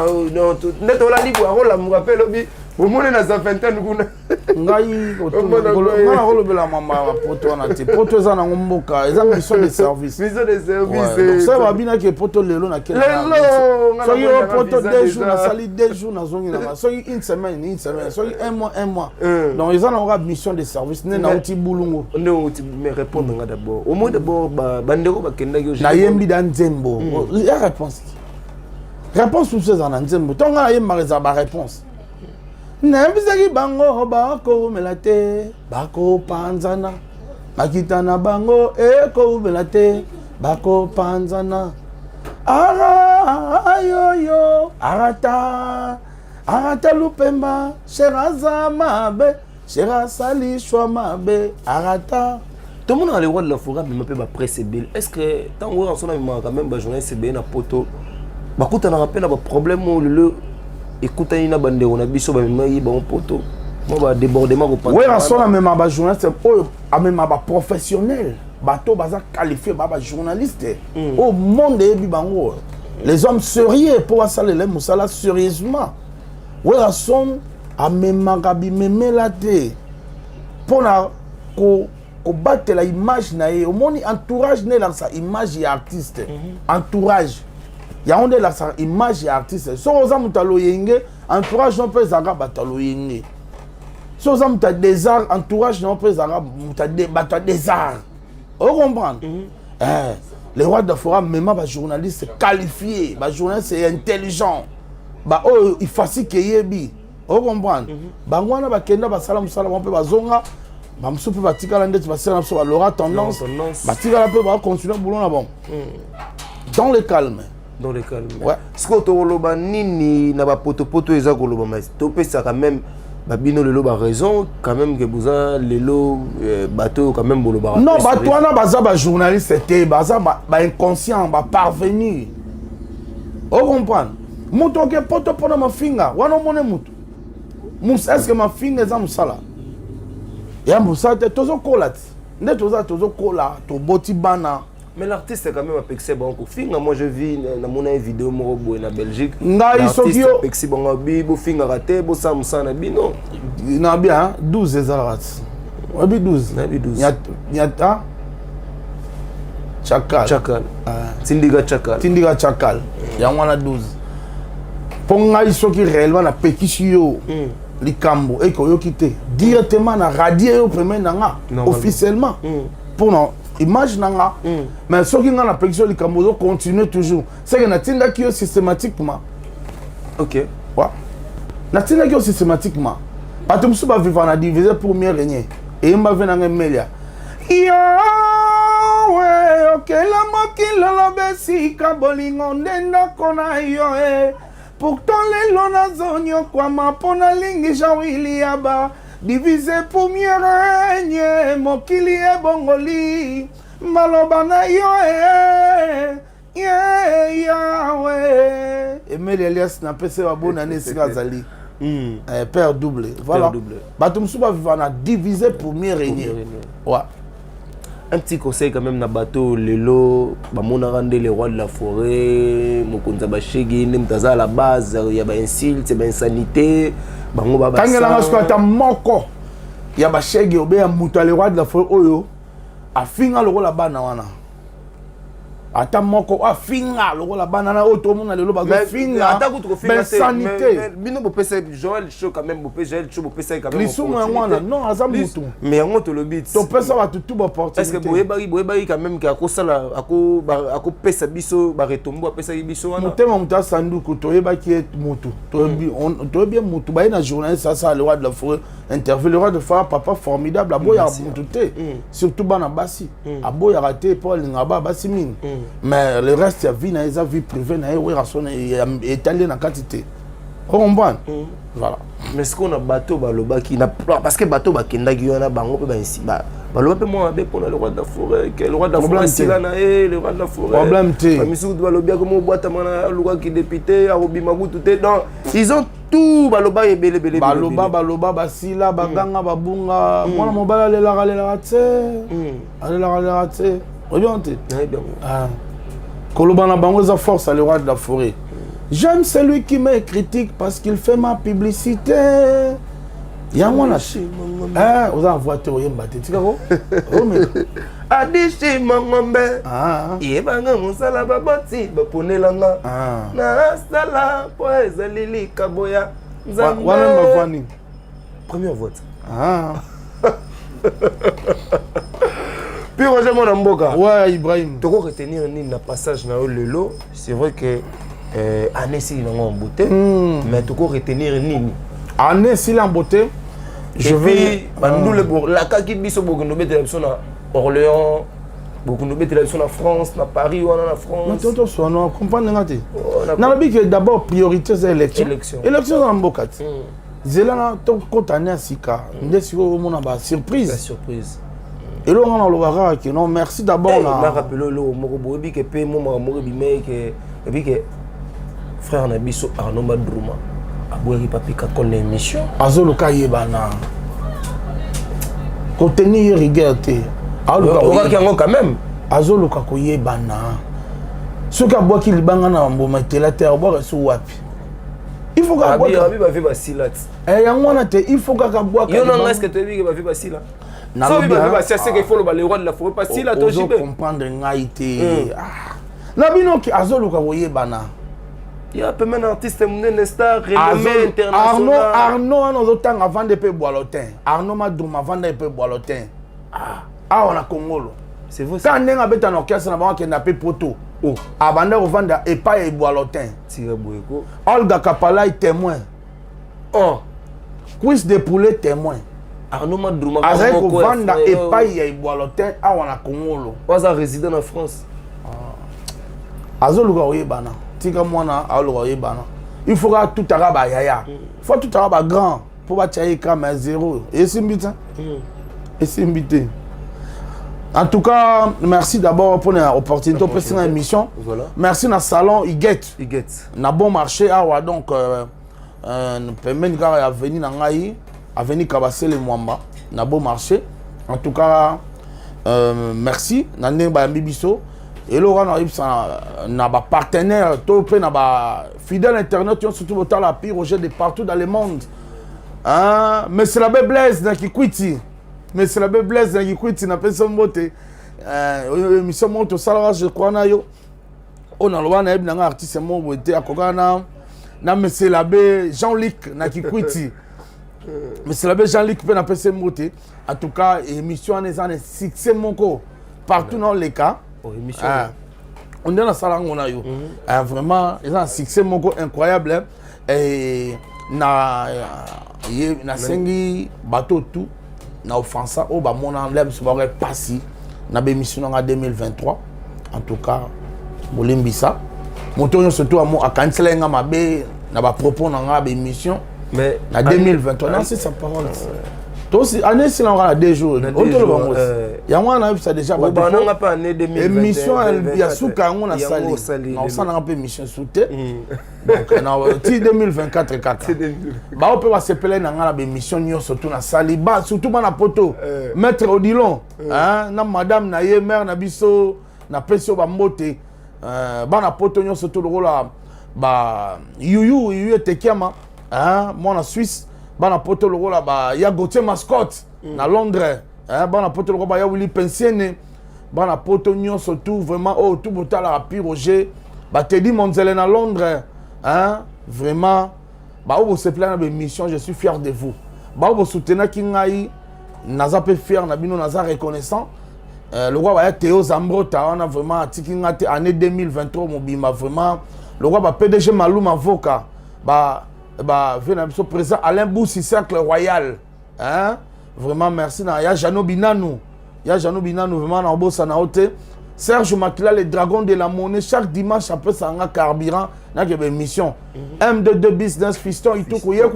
neto la libo arola mu rappel obi au monde na sa vingtaine kuna ngai ngana kolobela mama poto na ti poto za na ngomboka eza mission de service ça va bien que poto lelo na quel so yo poto 2 jours na sali 2 jours na zongi na so une semaine so un mois donc eza na mission de service ne na uti bulungu ne uti me répondre nga d'abord au moins d'abord bandeko bakenda yo na yembi dan nzembo ya réponse tout ça en nzembo tonga yemba za ba réponse Nebisaki bango bako melate bako panzana makita na bango eko melate bako panzana ara ayoyo arata lupemba sheraza mabe shera sali shwa mabe arata tout le monde a le roi de la forêt mais me peut ba presse belle est-ce que tant on a quand même ba journée c'est bien na poto ba kuta na rappel ba problème le écoutez na bande on a biso ba mai ba poto moi ba débordement ko pas ouais rason même ba journaliste même ba professionnel bato baza qualifié ba journaliste au monde et bango les hommes sérieux pour ça les musala sérieusement ouais rason même magabi même la té pour na ko battre la image na ye au monde entourage né dans sa image et artiste entourage ya onde la sa image et artiste so oza mutalo yenge entourage non peut zaga batalo yenge so oza muta des arts entourage non peut zaga muta des arts on comprend les rois de forum même ba journaliste qualifié ba journaliste intelligent ba oh il facile que yebi on comprend bangwana ba kenda ba sala musala on peut bazonga ba msupe batikala ndeti ba sala so ba Laura tendance batikala pe ba continuer boulot na bon dans le calme. Dans le calme. Ouais. Ce que tu as nini na ba poto eza koloba mais topé ça quand même babino lelo ba raison quand même que buza lelo bateau quand même boloba. Non, bateau na baza ba journaliste c'était baza ba inconscient ba parvenir. On comprend. Muto ke poto pona ma finga, wana mone muto. Est-ce que ma finga za musala? Ya musala tozo kolat. Nde tozo kola to boti bana. Mais l'artiste quand même a pexé bon ko finga moi je vis na mona vidéo mo boy na Belgique. Ngai sokio pexé bon bibo finga raté bo samsana bino. Na bien 12 ezalats. Obi 12. Na bi 12. Nyata Chakal. Tindiga Chakal. Ya wana 12. Ponga isoki réellement na pekisi yo. Likambo e ko yo kité directement na radio yo premier nanga officiellement. Pour non image nanga mais ce qui nga na pétition likambo continue toujours c'est que na tinda ki yo systématiquement OK ouais na tinda ki yo systématiquement bato musu ba vivre na diviser pour mieux régner et mba vena ngemelia yo we OK la mokilo lo besika bolingo ndenda kona yo pourtant les lona zonyo kwa mapona lingi jawili aba divisé pour mieux régner, mokili e bongoli, maloba na yo Yahweh. Emel Elias n'a pas fait bonne année si Azali. Père double. Voilà. Batum Souba vivana divisé pour mieux régner. Ouais. Un petit conseil quand même na bateau lelo ba mona rande les rois de la forêt mokonza ba shegi nemtaza à la base ya ba insulte ba insanité bango ba quand la ngasuka moko ya ba shegi obe ya mutu les rois de la forêt oyo afinga lokola bana wana ata moko afinga lokola bana na oto mona lelo ba finga ata kutuko finga sanité bino bo pesa Joël Chaud quand même bo pesa Joël Chaud bo pesa quand même lisuma wana non aza mutu mais yango to le bit to pesa ba tout opportunité est-ce que boyebari quand même ka ko sala ako pesa biso ba retombo pesa biso wana mutema muta sanduku to yebaki mutu to bien mutu ba na journaliste ça le roi de la forêt interview le roi de forêt papa formidable aboya mutu te surtout bana basi aboya raté Paul ngaba basi mine mais le reste ya vie na eza vie privée na we rason étalé na quantité on comprend voilà mais ce qu'on a bateau balobaki na parce que bateau bakendaki wana bango pe ba ici baloba pe moi be pour le roi de la forêt que le roi de la forêt sila na le roi de la forêt problème te misu balobia comme boîte mana luka ki député a robi magutu te donc ils ont tout baloba ebele baloba basila baganga babunga mwana mobala lela te orienté Kolobana bango za force à le roi de la forêt. J'aime celui qui me critique parce qu'il fait ma publicité. Yangwana vous avez voiture yemba te tikako. Adishi mangombe. Yebanga musala baboti baponelanga. Na sala poeza lili kaboya. Wana mavani. Première vote. Puis Roger Monamboka. Ouais, Ibrahim. Tu peux retenir un passage dans le lot. C'est vrai que année si il en beauté, mais tu peux retenir nini. Année si en beauté. Je vais nous le la kaki biso beaucoup nous mettre na Orléans, beaucoup nous mettre na France, na Paris ou en France. Mais tonton so non comprendre ngati. Na bi que d'abord priorité c'est élection. Élection en Mboka. Zelana to kotane asika. Ndesiko mona ba surprise. La surprise. Et là, on a le barrage que non, merci d'abord. Je me rappelle le Morobobi que Morobi que frère Nabiso Arnaud Madrouma. Aboueri papika qu'on émission. Azoluka yebana. Contenir rigueur te. Aluka kiango quand même. Azoluka ko yebana. Soka boki libanga na mboma tela terre boka su wapi. Il faut que Abi va vivre basila. Yangwana te il faut que boka. Yo non est-ce que tu dis que va vivre basila. Ça va vivre basila c'est qu'il faut le roi de la forêt basila to jibe. Comprendre ngaité. Na bino ki azoluka ko yebana. Il y a un artiste, un star, renommé international. Arnaud, nous autant avant de payer boilotin. Arnaud Madoum avant de payer boilotin. Ah, on a Congolo. C'est vous. Quand on a un orchestre, on a payé poto. Oh, avant de vendre et pas et boilotin. Olga Kapala est témoin. Oh, cuisse de poulet témoin. Arnaud Madoum avec vendre et pas et boilotin. Ah, on a Congolo. On a résident en France. Azoluka oyebana. Il faudra tout arabe yaya. Il faut tout arabe grand pour pas tirer comme un zéro. Et c'est invité. En tout cas, merci d'abord pour l'opportunité de passer une émission. Voilà. Merci dans le salon Iget. Na bon marché donc nous permet de venir dans Ngaï, à venir cabasser les Mwamba. Na bon marché. En tout cas, merci. Nande ba Mbibiso. Et là, on a des partenaires, des fidèles internautes qui ont surtout autant la pire au jeu de partout dans le monde. Mais c'est la belle Blaise qui quitte. Mais c'est la belle Blaise qui quitte. On a fait son mot. Mission monte salaire, je crois. On a le un artiste qui a mais c'est la belle Jean-Luc qui quitte. Mais c'est la belle Jean-Luc qui a fait son mot. En tout cas, l'émission est un succès partout dans les cas. On est dans la salle vraiment, ils ont un succès incroyable. Et na sengi bateau tout na offensa au ba mon enlève sur va passer na émission en 2023. En tout cas, bolimbisa. Montonyo surtout à canceler nga mabe na ba propos na émission. Mais en 2023, non c'est sa parole. Aussi, année si on a 2 jours. Il y a un ça déjà. On n'a pas année 2020. Émission, il y a sous quand on a salé. On s'en a un peu émission soutée. Donc, on a 2024 kaka. Bah on peut se peler dans la émission surtout na sali. Bah surtout dans la poto. Maître Odilon, hein, na madame na ye mère na biso na pesio ba mbote. Bah na poto surtout le rôle bah Yuyu Tekiama, hein, moi en Suisse. Bana poto le rôle ba ya Gauthier Mascotte na Londres, hein, bana poto le rôle ba ya Willy Pensienne, bana poto nyon surtout vraiment oh tout bout la pire Roger ba Teddy Monzele na Londres, hein, vraiment ba vous se plaît na émission, je suis fier de vous. Ba vous soutenir ki ngai naza pe fier na bino naza reconnaissant. Le roi ba Théo Zambrota on a vraiment tiki ngate année 2023 mobima vraiment le roi ba PDG Maloum avocat ba président Alain Boussi Cercle Royal, hein, vraiment merci. Il y a Jano Binanou, vraiment dans Bossa Naote. Serge Makila, les dragons de la monnaie, chaque dimanche après ça a un carburant, il y a une mission. M22 Business Fiston, il y a un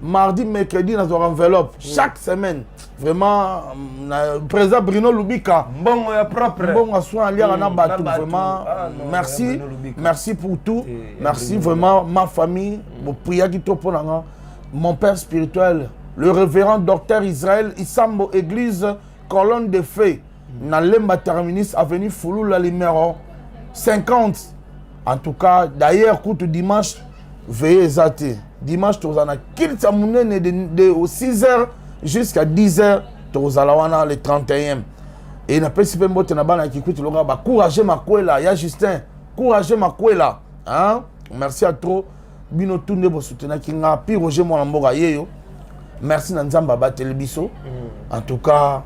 mardi, mercredi, dans une enveloppe, chaque semaine. Vraiment, président Bruno Lubika. Bon, propre. Bon, soin vraiment, merci. Merci pour tout. Merci vraiment, ma famille, mon père spirituel, le révérend docteur Israël Issambo, église colonne de feu. Nalemba terminus avenue Foulou la numéro 50. En tout cas, d'ailleurs, coup dimanche, veillez zaté. Dimanche, tu as qu'il s'amoune de 6h jusqu'à 10h, tu as le 31e. Et n'a pas si peu de temps qui écoute le gars, couragez ma couela, ya Justin, couragez ma couela. Hein? Merci à trop. Bino tourne pour soutenir qui n'a pire Roger Molamboga yeyo. Merci Nanzamba Batelebiso. En tout cas,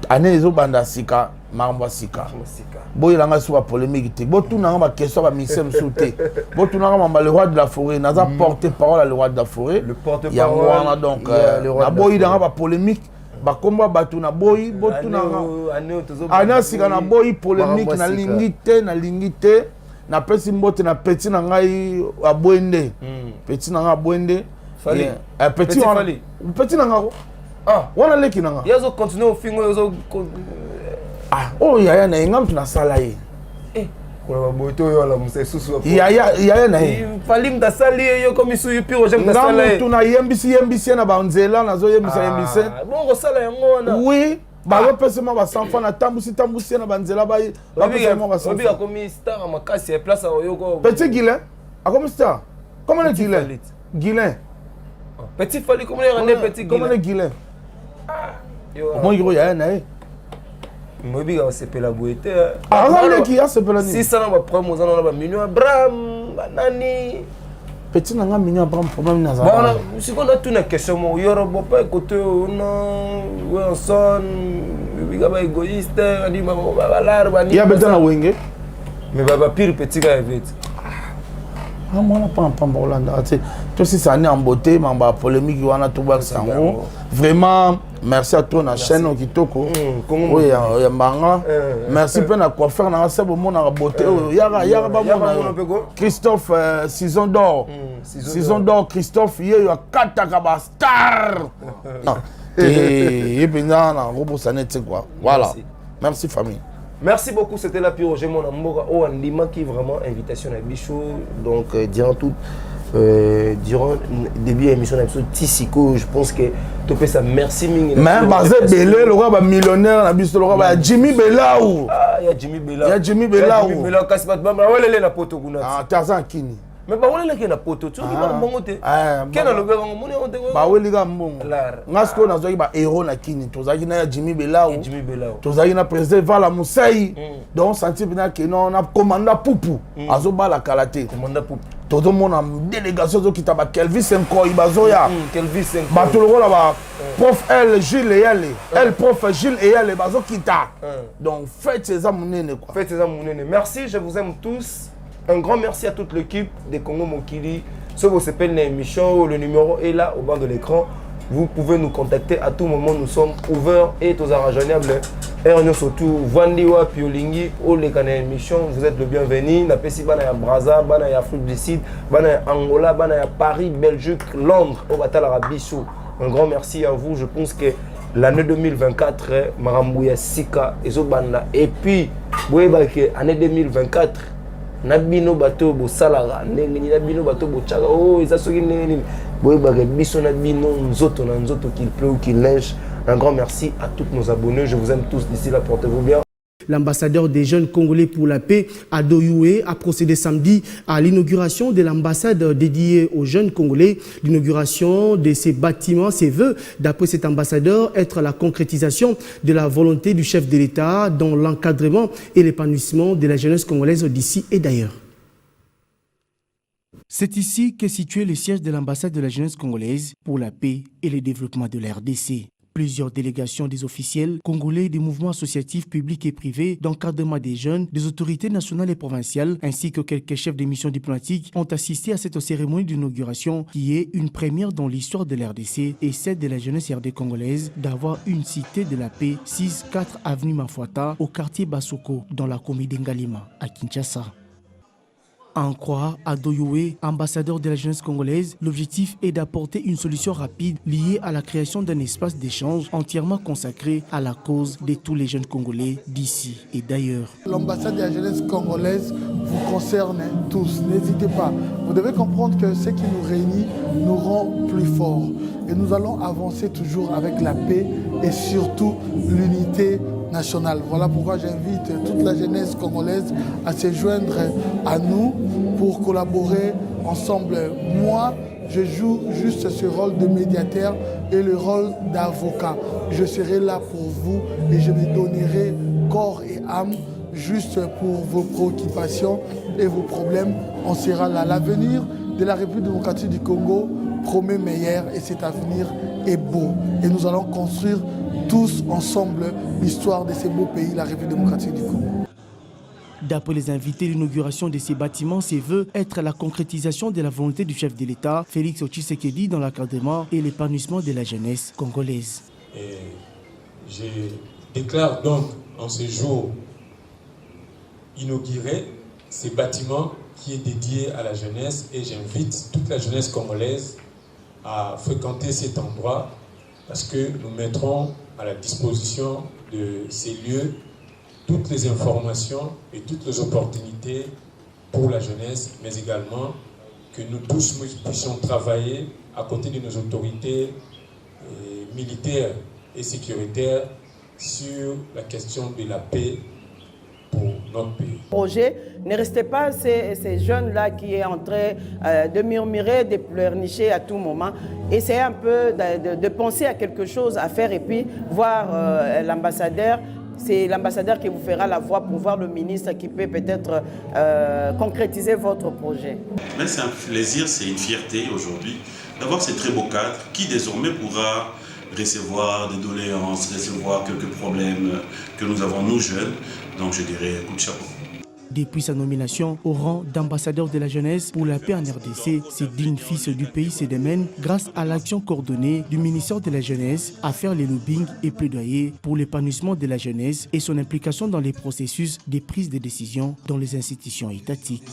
année les banda sika maramba sika boy langa sur la polémique te botu na ba question ba misem souté botu na ba le roi de la forêt naza porter parole à le roi de la forêt le porte-parole donc na boy dans ba polémique ba komba batu na boy botu na ana sika na boy polémique na lingité na pesi mbote na petit na ngai abwende petit na ngai abwende petit na ngai ah, wana leki nanga. Yazo continue au fingo yazo ah, oh ya na ngam tuna sala ye. Il y a Fali mtasali yo comme isu yupi roje mtasali. Tu na yembisi na banzela na zo yembisa yembisi. Bon rosala yango na. Oui, ba pese ma ba sanfa na tambusi na banzela ba pese ma ba sanfa. Obi akomi star makasi ya place oyoko. Petit Guilin. Akomi star. Comment le Guilin? Guilin. Petit Fali comment le petit Guilin? Comment le Guilin? Comment il y a un Mobi ga sepela boete. Ah, on qui a sepela ni. 600 ba promo za na ba million Abraham banani. Petit nanga million Abraham problème na za. Bon, si on a une question mo yoro bo pa côté non Wilson biga ba égoïste ani ba balar ba ni. Il y a besoin na wenge. Mais ba pire petit ga vite. Ah moi na pas Hollande. Tu sais ça né en beauté mais ba polémique wana tout ba sango. Vraiment merci à toi na chaîne Kitoko. Oui, Mbanga. Merci pour la coiffure na ça bon na beauté. Yara ba mon Christophe saison d'or. Saison d'or Christophe il y a 4 kaba star. Et puis na robo sanet quoi. Voilà. Merci famille. Merci beaucoup, c'était la Pure Roger mon amour. Oh, Andima qui est vraiment invitation à Bichot. Donc, durant le début de l'émission, Tissiko, je pense que tu fais ça. Merci Ming. Mais basé Belé, le roi millionnaire, le roi Jimmy Belaou. Ah, il y a Jimmy Belaou. Il y a Jimmy Belaou. Jimmy Belaou, Kassipat Bamba, où est la poto Gouna? Ah, Tarzan Kini. Mais bah, où est la poto? Tu dis pas bon côté. Quel est le gars on monte? Bah, où est le gars bon? Ngasko na zoki ba héros na Kini. Tozaki na Jimmy Belaou. Jimmy Belaou. Tozaki na président Vala Moussaï. Donc senti bien que non on a commandant Poupou. Azoba la Kalaté. Commandant Poupou. Todo mon délégation zo kitaba Kelvis Senko Ibazoya. Kelvis Senko. Ba tout le rôle là prof L Gilles et elle. Elle prof Gilles et elle bazo kita. Donc faites ces amounene quoi. Faites ces amounene. Merci, je vous aime tous. Un grand merci à toute l'équipe de Congo Mokili. Ce vous s'appelle l'émission, le numéro est là au bas de l'écran. Vous pouvez nous contacter à tout moment, nous sommes ouverts et tous arrageables. Et on est surtout Vandiwa, Piolingi, ou les canaux émission, vous êtes le bienvenu. Na Pessi Bana ya Brazza, Bana ya Afrique du Sud, Bana ya Angola, Bana ya Paris, Belgique, Londres, au Batal Arabisou. Un grand merci à vous. Je pense que l'année 2024, Marambouya Sika, et puis, vous voyez que l'année 2024, Nabino bateau bo salara ndenge nabino bateau bo tchaka oh ils soki ndenge boye ba biso nabino nzoto na nzoto qu'il pleut ou qu'il neige. Un grand merci à tous nos abonnés, je vous aime tous d'ici là, portez-vous bien. L'ambassadeur des jeunes congolais pour la paix, Ado Youé, a procédé samedi à l'inauguration de l'ambassade dédiée aux jeunes congolais. L'inauguration de ces bâtiments, ses vœux, d'après cet ambassadeur, être la concrétisation de la volonté du chef de l'État dans l'encadrement et l'épanouissement de la jeunesse congolaise d'ici et d'ailleurs. C'est ici qu'est situé le siège de l'ambassade de la jeunesse congolaise pour la paix et le développement de la RDC. Plusieurs délégations des officiels congolais des mouvements associatifs publics et privés d'encadrement des jeunes, des autorités nationales et provinciales, ainsi que quelques chefs de missions diplomatiques ont assisté à cette cérémonie d'inauguration qui est une première dans l'histoire de l'RDC et celle de la jeunesse RD congolaise d'avoir une cité de la paix 6-4 avenue Mafuata au quartier Basoko dans la commune d'Ngalima à Kinshasa. À en croire Ado Youé, ambassadeur de la jeunesse congolaise, l'objectif est d'apporter une solution rapide liée à la création d'un espace d'échange entièrement consacré à la cause de tous les jeunes congolais d'ici et d'ailleurs. L'ambassade de la jeunesse congolaise vous concerne tous, n'hésitez pas. Vous devez comprendre que ce qui nous réunit nous rend plus forts. Et nous allons avancer toujours avec la paix et surtout l'unité nationale. Voilà pourquoi j'invite toute la jeunesse congolaise à se joindre à nous pour collaborer ensemble. Moi, je joue juste ce rôle de médiateur et le rôle d'avocat. Je serai là pour vous et je me donnerai corps et âme juste pour vos préoccupations et vos problèmes. On sera là. L'avenir de la République démocratique du Congo promet meilleur et cet avenir est beau. Et nous allons construire tous ensemble l'histoire de ce beau pays, la République démocratique du Congo. D'après les invités, l'inauguration de ces bâtiments se veut être la concrétisation de la volonté du chef de l'État, Félix Tshisekedi, dans l'encadrement et l'épanouissement de la jeunesse congolaise. Et je déclare donc en ce jour inauguré ces bâtiments qui est dédié à la jeunesse et j'invite toute la jeunesse congolaise à fréquenter cet endroit parce que nous mettrons à la disposition de ces lieux toutes les informations et toutes les opportunités pour la jeunesse, mais également que nous tous puissions travailler à côté de nos autorités militaires et sécuritaires sur la question de la paix pour notre pays. Projet, ne restez pas ces jeunes-là qui est en train de murmurer, de pleurnicher à tout moment. Essayez un peu de penser à quelque chose à faire et puis voir l'ambassadeur. C'est l'ambassadeur qui vous fera la voix pour voir le ministre qui peut peut-être concrétiser votre projet. Mais c'est un plaisir, c'est une fierté aujourd'hui d'avoir ces très beaux cadres qui désormais pourra recevoir des doléances, recevoir quelques problèmes que nous avons nous jeunes. Donc je dirais coup de chapeau. Depuis sa nomination au rang d'ambassadeur de la jeunesse pour la paix en RDC, ce digne fils du pays se démène grâce à l'action coordonnée du ministère de la jeunesse à faire les lobbying et plaidoyer pour l'épanouissement de la jeunesse et son implication dans les processus de prise de décision dans les institutions étatiques.